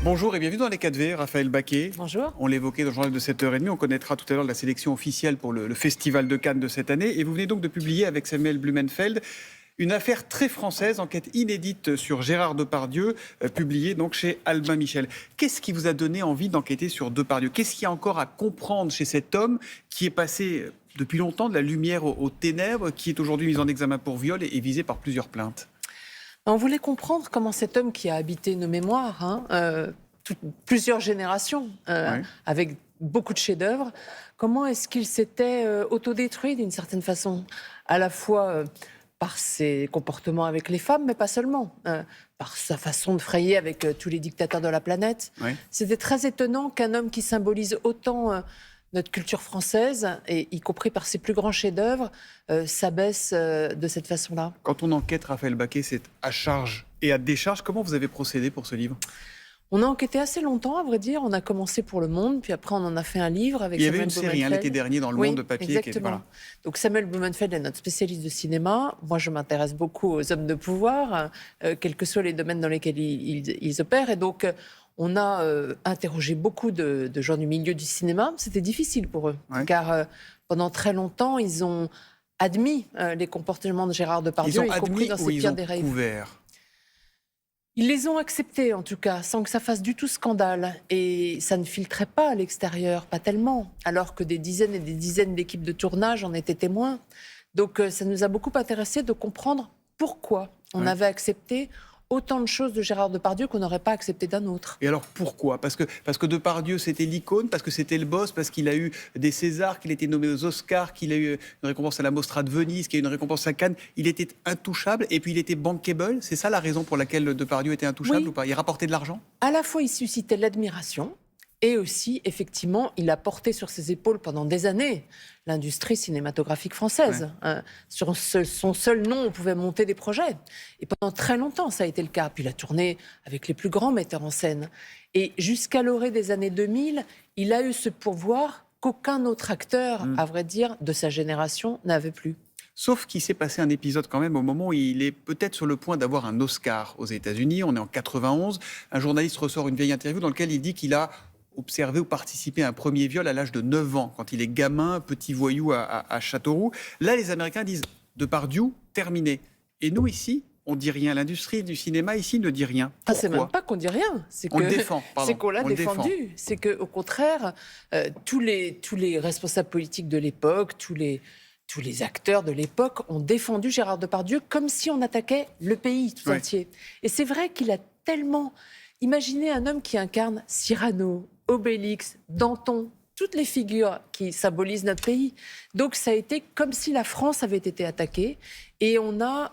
Bonjour et bienvenue dans les 4V, Raphaël Baquet. Bonjour. On l'évoquait dans le journal de 7h30, on connaîtra tout à l'heure la sélection officielle pour le Festival de Cannes de cette année. Et vous venez donc de publier avec Samuel Blumenfeld une affaire très française, enquête inédite sur Gérard Depardieu, publiée donc chez Albin Michel. Qu'est-ce qui vous a donné envie d'enquêter sur Depardieu? Qu'est-ce qu'il y a encore à comprendre chez cet homme qui est passé depuis longtemps de la lumière aux ténèbres, qui est aujourd'hui mis en examen pour viol et visé par plusieurs plaintes? On voulait comprendre comment cet homme qui a habité nos mémoires, plusieurs générations, avec beaucoup de chefs-d'œuvre, comment est-ce qu'il s'était autodétruit d'une certaine façon, à la fois par ses comportements avec les femmes, mais pas seulement, par sa façon de frayer avec tous les dictateurs de la planète. Oui. C'était très étonnant qu'un homme qui symbolise autant notre culture française, et y compris par ses plus grands chefs-d'œuvre, s'abaisse de cette façon-là. Quand on enquête, Raphaël Baquet, c'est à charge et à décharge. Comment vous avez procédé pour ce livre? On a enquêté assez longtemps, à vrai dire. On a commencé pour Le Monde, puis après on en a fait un livre avec Il y avait Samuel une série Blumenfeld. l'été dernier dans Le Monde de papier. Exactement. Voilà. Donc Samuel Blumenfeld est notre spécialiste de cinéma. Moi, je m'intéresse beaucoup aux hommes de pouvoir, quels que soient les domaines dans lesquels ils opèrent. Et donc, on a interrogé beaucoup de gens du milieu du cinéma. C'était difficile pour eux, car pendant très longtemps, ils ont admis les comportements de Gérard Depardieu, Ils ont y compris admis dans ou ses ils pires ont dérives. couvert? Ils les ont acceptés, en tout cas, sans que ça fasse du tout scandale. Et ça ne filtrait pas à l'extérieur, pas tellement, alors que des dizaines et des dizaines d'équipes de tournage en étaient témoins. Donc ça nous a beaucoup intéressé de comprendre pourquoi on avait accepté autant de choses de Gérard Depardieu qu'on n'aurait pas accepté d'un autre. Et alors pourquoi? Parce que Depardieu, c'était l'icône, parce que c'était le boss, parce qu'il a eu des Césars, qu'il a été nommé aux Oscars, qu'il a eu une récompense à la Mostra de Venise, qu'il a eu une récompense à Cannes. Il était intouchable et puis il était bankable. C'est ça la raison pour laquelle Depardieu était intouchable ou pas? Il rapportait de l'argent? À la fois, il suscitait l'admiration et aussi, effectivement, il a porté sur ses épaules pendant des années l'industrie cinématographique française. Sur son seul nom, on pouvait monter des projets. Et pendant très longtemps, ça a été le cas. Puis il a tourné avec les plus grands metteurs en scène. Et jusqu'à l'orée des années 2000, il a eu ce pourvoir qu'aucun autre acteur, à vrai dire, de sa génération n'avait plus. Sauf qu'il s'est passé un épisode quand même au moment où il est peut-être sur le point d'avoir un Oscar aux États-Unis. On est en 91. Un journaliste ressort une vieille interview dans laquelle il dit qu'il a observé ou participé à un premier viol à l'âge de 9 ans, quand il est gamin, petit voyou à Châteauroux. Là, les Américains disent « Depardieu, terminé ». Et nous, ici, on dit rien. L'industrie du cinéma, ici, ne dit rien. Pourquoi? C'est même pas qu'on dit rien. On le défend, pardon. C'est qu'on l'a défendu. C'est qu'au contraire, tous les responsables politiques de l'époque, tous les acteurs de l'époque ont défendu Gérard Depardieu comme si on attaquait le pays tout entier. Et c'est vrai qu'il a tellement... Imaginez un homme qui incarne Cyrano, Obélix, Danton, toutes les figures qui symbolisent notre pays. Donc ça a été comme si la France avait été attaquée et on a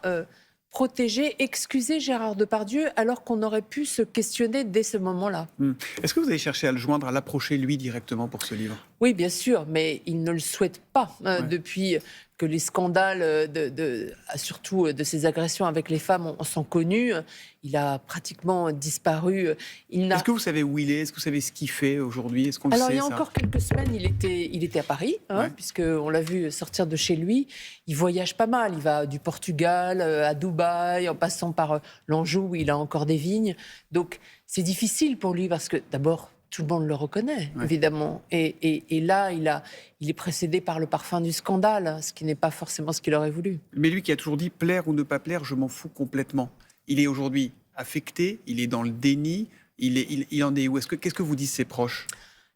protégé, excusé Gérard Depardieu alors qu'on aurait pu se questionner dès ce moment-là. Est-ce que vous avez cherché à le joindre, à l'approcher lui directement pour ce livre? Oui, bien sûr, mais il ne le souhaite pas depuis que les scandales, surtout de ses agressions avec les femmes, sont connus. Il a pratiquement disparu. Est-ce que vous savez où il est? Est-ce que vous savez ce qu'il fait aujourd'hui? Est-ce qu'on le sait, Alors, il y a encore quelques semaines, il était à Paris, puisqu'on l'a vu sortir de chez lui. Il voyage pas mal. Il va du Portugal à Dubaï, en passant par l'Anjou, où il a encore des vignes. Donc, c'est difficile pour lui, parce que d'abord, tout le monde le reconnaît, évidemment. Et là, il est précédé par le parfum du scandale, ce qui n'est pas forcément ce qu'il aurait voulu. Mais lui qui a toujours dit « plaire ou ne pas plaire, je m'en fous complètement ». Il est aujourd'hui affecté, il est dans le déni, il en est où? Qu'est-ce que vous disent ses proches?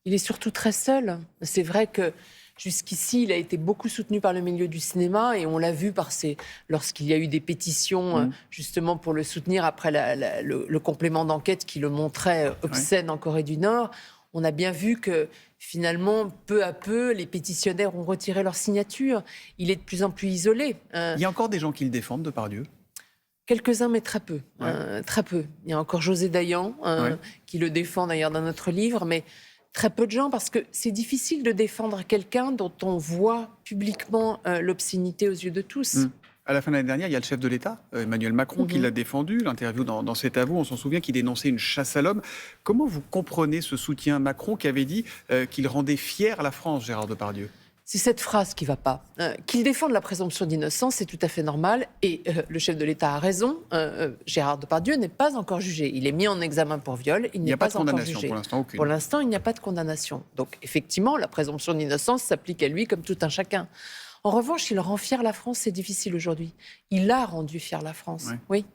Il est surtout très seul. C'est vrai que jusqu'ici, il a été beaucoup soutenu par le milieu du cinéma et on l'a vu lorsqu'il y a eu des pétitions justement pour le soutenir après le complément d'enquête qui le montrait obscène en Corée du Nord. On a bien vu que finalement, peu à peu, les pétitionnaires ont retiré leur signature. Il est de plus en plus isolé. Il y a encore des gens qui le défendent, Depardieu? Quelques-uns, mais très peu. Très peu. Il y a encore José Dayan qui le défend d'ailleurs dans notre livre, mais très peu de gens, parce que c'est difficile de défendre quelqu'un dont on voit publiquement l'obscénité aux yeux de tous. À la fin de l'année dernière, il y a le chef de l'État, Emmanuel Macron, qui l'a défendu. L'interview dans C'est à vous, on s'en souvient, qui dénonçait une chasse à l'homme. Comment vous comprenez ce soutien Macron qui avait dit qu'il rendait fière la France, Gérard Depardieu? C'est cette phrase qui ne va pas. Qu'il défende la présomption d'innocence, c'est tout à fait normal. Et le chef de l'État a raison. Gérard Depardieu n'est pas encore jugé. Il est mis en examen pour viol. Il n'est pas encore jugé. Pour l'instant, aucune. Pour l'instant, il n'y a pas de condamnation. Donc, effectivement, la présomption d'innocence s'applique à lui comme tout un chacun. En revanche, il rend fier la France, c'est difficile aujourd'hui. Il a rendu fier la France, oui.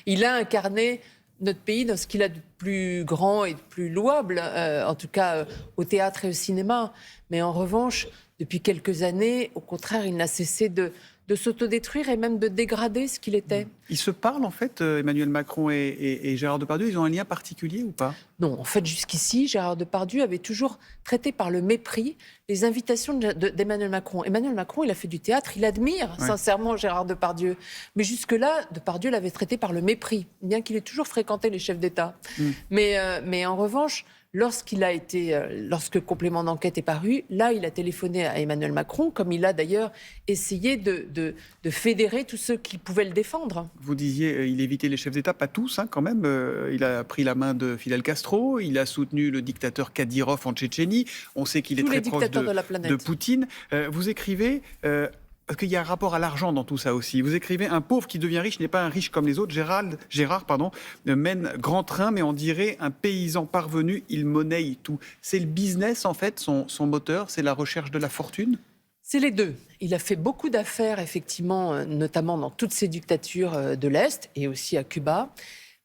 Il a incarné notre pays dans ce qu'il a de plus grand et de plus louable, en tout cas au théâtre et au cinéma. Mais en revanche, depuis quelques années, au contraire, il n'a cessé de s'autodétruire et même de dégrader ce qu'il était. Ils se parlent en fait, Emmanuel Macron et Gérard Depardieu, ils ont un lien particulier ou pas? Non, en fait, jusqu'ici, Gérard Depardieu avait toujours traité par le mépris les invitations d'Emmanuel Macron. Emmanuel Macron, il a fait du théâtre, il admire sincèrement Gérard Depardieu. Mais jusque-là, Depardieu l'avait traité par le mépris, bien qu'il ait toujours fréquenté les chefs d'État. Mais en revanche, lorsque Complément d'enquête est paru, là, il a téléphoné à Emmanuel Macron, comme il a d'ailleurs essayé de fédérer tous ceux qui pouvaient le défendre. Vous disiez, il évitait les chefs d'État, pas tous quand même. Il a pris la main de Fidel Castro, il a soutenu le dictateur Kadyrov en Tchétchénie. On sait qu'il est très proche de Poutine. Vous écrivez... parce qu'il y a un rapport à l'argent dans tout ça aussi. Vous écrivez « Un pauvre qui devient riche n'est pas un riche comme les autres. Gérard mène grand train, mais on dirait un paysan parvenu, il monnaie tout. » C'est le business, en fait, son moteur, c'est la recherche de la fortune? C'est les deux. Il a fait beaucoup d'affaires, effectivement, notamment dans toutes ces dictatures de l'Est et aussi à Cuba.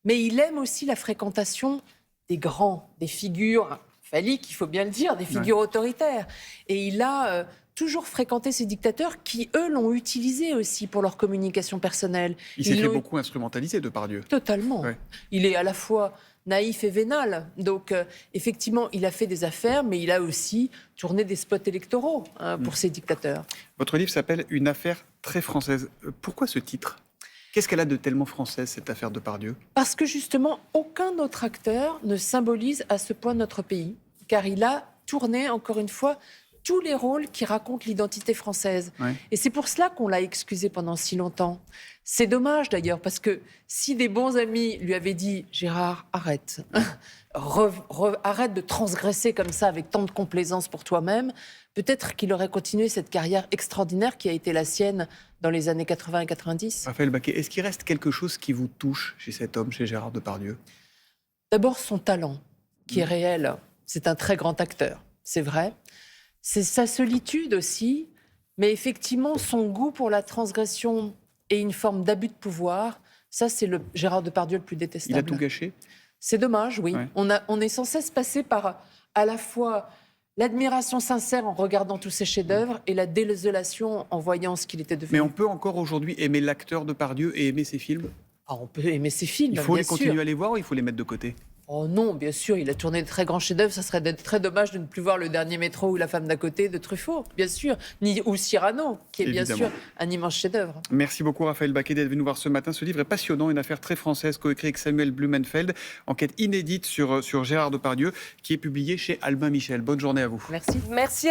Mais il aime aussi la fréquentation des grands, des figures phalliques, il faut bien le dire, des figures autoritaires. Et il a... toujours fréquenté ces dictateurs qui, eux, l'ont utilisé aussi pour leur communication personnelle. Il s'est fait beaucoup instrumentaliser, Depardieu. Totalement. Ouais. Il est à la fois naïf et vénal. Donc, effectivement, il a fait des affaires, mais il a aussi tourné des spots électoraux pour ces dictateurs. Votre livre s'appelle « Une affaire très française ». Pourquoi ce titre ? Qu'est-ce qu'elle a de tellement française, cette affaire Depardieu ? Parce que, justement, aucun autre acteur ne symbolise à ce point notre pays, car il a tourné, encore une fois, tous les rôles qui racontent l'identité française. Et c'est pour cela qu'on l'a excusé pendant si longtemps. C'est dommage d'ailleurs, parce que si des bons amis lui avaient dit « Gérard, arrête, arrête de transgresser comme ça avec tant de complaisance pour toi-même », peut-être qu'il aurait continué cette carrière extraordinaire qui a été la sienne dans les années 80 et 90. Raphaël Baquet, est-ce qu'il reste quelque chose qui vous touche chez cet homme, chez Gérard Depardieu ? D'abord son talent, qui est réel. C'est un très grand acteur, c'est vrai. C'est sa solitude aussi, mais effectivement, son goût pour la transgression et une forme d'abus de pouvoir, ça, c'est le Gérard Depardieu le plus détestable. Il a tout gâché ? C'est dommage, oui. Ouais. On est sans cesse passé par à la fois l'admiration sincère en regardant tous ses chefs-d'œuvre et la désolation en voyant ce qu'il était devenu. Mais on peut encore aujourd'hui aimer l'acteur Depardieu et aimer ses films ? On peut aimer ses films, il faut les continuer à les voir ou il faut les mettre de côté ? Oh non, bien sûr, il a tourné de très grands chefs-d'œuvre. Ça serait très dommage de ne plus voir Le Dernier Métro ou La Femme d'à côté de Truffaut, bien sûr, ou Cyrano, qui est bien sûr un immense chef-d'œuvre. Merci beaucoup Raphaël Baquet d'être venu voir ce matin. Ce livre est passionnant, une affaire très française coécrite avec Samuel Blumenfeld, enquête inédite sur Gérard Depardieu, qui est publiée chez Albin Michel. Bonne journée à vous. Merci. Merci.